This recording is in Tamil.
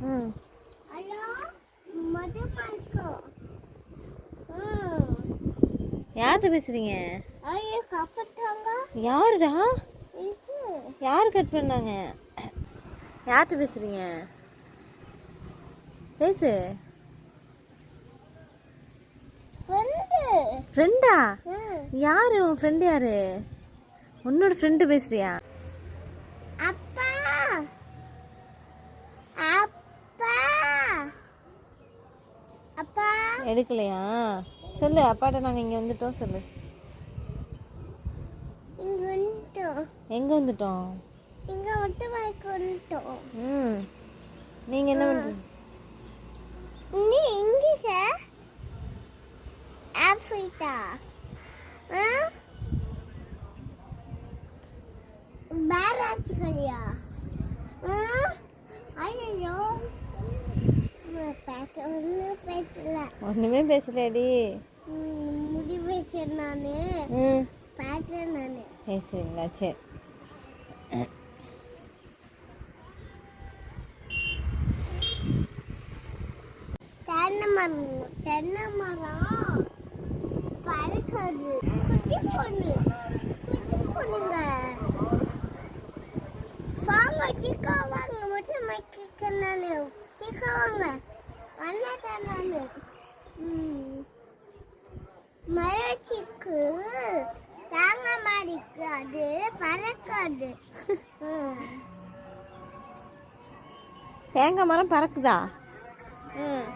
ம். யார்கிட்ட பேசுறீங்க? யாருடா? யார் கட் பண்ணாங்க? யார்கிட்ட பேசுறீங்க? பேசு. ஃப்ரெண்டா? யாரு உன் ஃப்ரெண்டு? யாரு உன்னோட ஃப்ரெண்டு? பேசுறியா? அப்பா அப்பா அப்பா எடுக்கலையா? சொல்லு, அப்பாட்ட நாங்கள் இங்கே வந்துட்டோம் சொல்லு. எங்கே வந்துட்டோம்? இங்க வந்துட்டோம். ம். நீங்கள் என்ன பண்ணுறீங்க? நீ எங்க ஆஃப்ரிக்கா? பேராச்சிக்கலையா? ஐயோ ஒன்றுமே பேசலடி. முடி பேசுறேன் நானு. பேசுறேன் நானு. பேசுறீங்களா? சரி. தென்னை மரம் பறக்குது. குட்டி பொண்ணுங்க வாங்க, சீக்கிரம் வாங்க. மட்டும் கேட்க நானு. சீக்கிரம் வாங்க. வந்தேன் நானு. மரச்சிக்கு தாங்க மாடிக்கு அது பறக்காது. தேங்காய் மரம் பறக்குதா? ம்.